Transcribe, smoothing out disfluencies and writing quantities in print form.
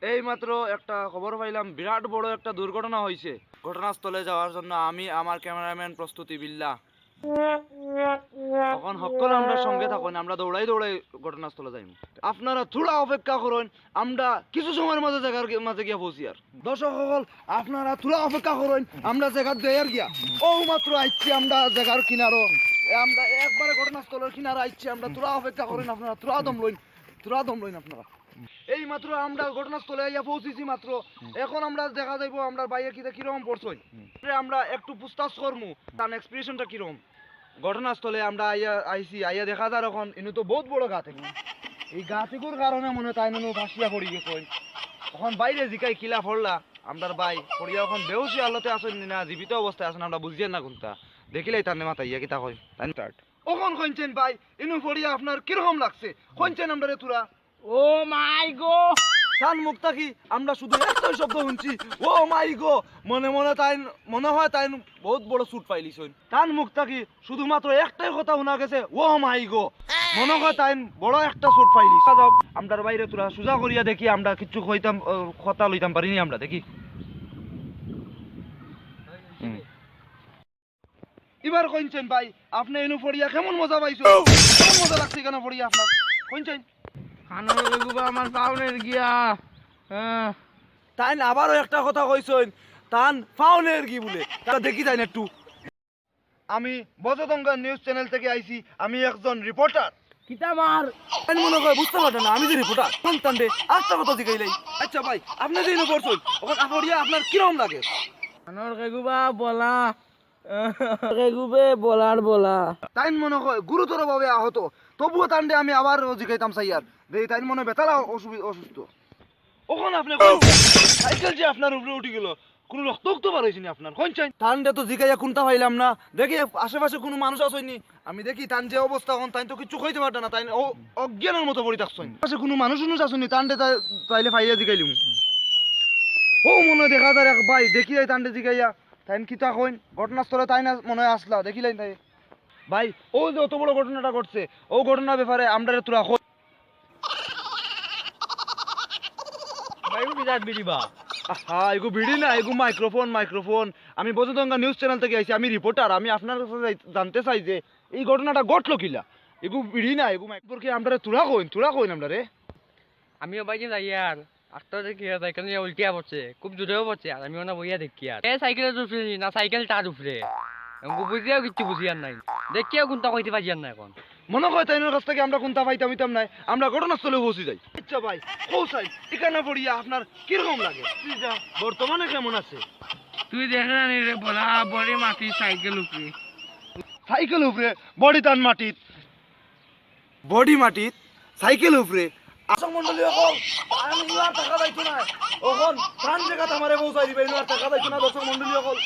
এই মাত্র একটা খবর পাইলাম, বিরাট বড় একটা দুর্ঘটনা হয়েছে। ঘটনাস্থলে যাওয়ার জন্য আমি আমার ক্যামেরাম্যান প্রস্তুতি বিল্লাহ। এখন সকল আমরা সঙ্গে থাকুন, আমরা দৌড়াই দৌড়াই ঘটনাস্থলে যাইম। আপনারা থোড়া অপেক্ষা করুন, আমরা কিছু সময়ের মাঝে জায়গার মাঝে গিয়া পৌঁছি। আর দর্শক সকল আপনারা থোড়া অপেক্ষা করুন, আমরা জায়গার দেয়ার গিয়া ও মাত্র আইছি, আমরা জায়গার কিনারো, আমরা একবারে ঘটনাস্থলের কিনারে আইছি। আমরা থোড়া অপেক্ষা করুন, আপনারা থোড়া দম লইন আপনারা। এই মাত্র আমরা ঘটনাস্থলে আইয়া পৌঁছেছি মাত্র। এখন আমরা দেখা যাইব আমরা বাইরে কিরকম পড়ছই, আমরা একটু পুছতাছ করমু তার এক্সপ্রেশনটা কিরকম। ঘটনাস্থলে আমরা আইয়া দেখা যায় এখন ইনু তো বহুত বড় গা থেকে, এই গা থেকুর কারণে মনে তাই নুন ভাসিয়া পড়ি গেছে। এখন বাইরে জিকাই কিলা পড়লা আমরার বাই পড়িয়া এখন বেউসি আলোতে আসেন না জীবিত অবস্থায় আছেন আমরা বুঝিয়ে না কোনটা দেখিলেই তার নেমাতা ইয়া কিতা কই তাই স্টার্ট। ওখন কইছেন ভাই ইনু পড়িয়া আপনার কিরকম লাগছে কইছেন আমরা রে তুরা? ও মাই গো, তান মুখটা কি আমরা শুধু একটাই শব্দ শুনছি, ও মাই গো। মনে মনে তাই মনে হয় তাই বহুত বড় সুট পাইলিস। তান মুখটা কি শুধুমাত্র একটাই কথা শোনা গেছে, ও মাই গো। মনে হয় তাই বড় একটা সুট পাইলিস। আমরার বাইরে তোরা সোজা করিয়া দেখি, আমরা কিছু কইতাম কথা লইতাম পারিনি আমরা দেখি। এবার কইছেন ভাই আপনি এনু পড়িয়া কেমন মজা পাইছো, কেমন মজা লাগছে কেন পড়িয়া আপনার কইছেন? খানোর বেগুবা আমার পাউনের গিয়া। তাই আবারও একটা কথা কইছেন, তান ফাউনের কি বলে তারা দেখি যাই না একটু। আমি বজদঙ্গা নিউজ চ্যানেল থেকে আইছি, আমি একজন রিপোর্টার। কিতা মার আমি মনে হয় বুঝতে পারতেন না আমি যে রিপোর্টার সন্তান রে একটা কথা জিগাইলাই। আচ্ছা ভাই আপনি যে পড়ছেন ওখান আপড়িয়া আপনার কিরকম লাগে? খানোর বেগুবা বলা বেগুবে বলার বলা। তাই মনে হয় গুরুতর ভাবে আহত, তবুও তান্ডে আমি আবার জিগাইতাম চাইয়ার যে তাই মনে হয় বেতালা অসুস্থ। ওখানে আপনি সাইকেল যে আপনার উপরে উঠে গেল, কোনো রক্ত বার হয়েছে নি আপনার কইছেন? তান্ডে তো জিগাইয়া কোনটা পাইলাম না, দেখি আশেপাশে কোনো মানুষ আসেনি। আমি দেখি তান যে অবস্থা এখন তাই তো কিছু কইতে পারত না, তাই অজ্ঞানের মতো পড়ে থাকছেন। পাশে কোনো মানুষ আসেনি, তান্ডে তাইলে ফাইয়া জিগাইলিম। ও মনে হয় দেখা যায় ভাই দেখি যাই তান্ডে জিগাইয়া তাই কিতা কইন। ঘটনাস্থলে তাই না মনে হয় আসলা দেখিলেন তাই ভাই ও যে অত বড় ঘটনাটা ঘটছে, ও ঘটনার ব্যাপারে আমরা তোরা বাইগু বিজাত বিরিবা। হ্যাঁ এগু ভিডি না, এগু মাইক্রোফোন। আমি বজদঙ্গা নিউজ চ্যানেল থেকে আইছি, আমি রিপোর্টার। আমি আপনার কাছে জানতে চাই যে এই ঘটনাটা ঘটলো কিলা। এগু ভিডি না, এগু মাইক্রোফোন আমরা তোরা কইন আমরা রে। আমিও বাইকে যাই আর আটটা দেখি সাইকেল নিয়ে উল্টিয়া পড়ছে, খুব জোরেও পড়ছে। আর আমি ওনা বইয়া দেখি আর এ সাইকেলের উপরে না সাইকেল তার উপরে বুঝিয়াও কিচ্ছু বুঝিয়ার নাই, দেখিয়াও কোনটা কইতে পারিয়ার না। এখন মনে হয় তাইনের কাছ থেকে আমরা কোনটা পাইতাম নাই, আমরা ঘটনাস্থলে পৌঁছে যাই। আচ্ছা ভাই পৌঁছাই এখানে পড়িয়া আপনার কিরকম লাগে? বর্তমানে কেমন আছে? তুই দেখে জানি রে বলা বড়ি মাটি সাইকেল উপরে বডি টান মাটিত, সাইকেল উপরে। দর্শক মন্ডলী এখন আমি টাকা পাইছো না, এখন টান জায়গা আমারে পৌঁছাই দিবে, টাকা পাইছো না দর্শক মন্ডলী এখন।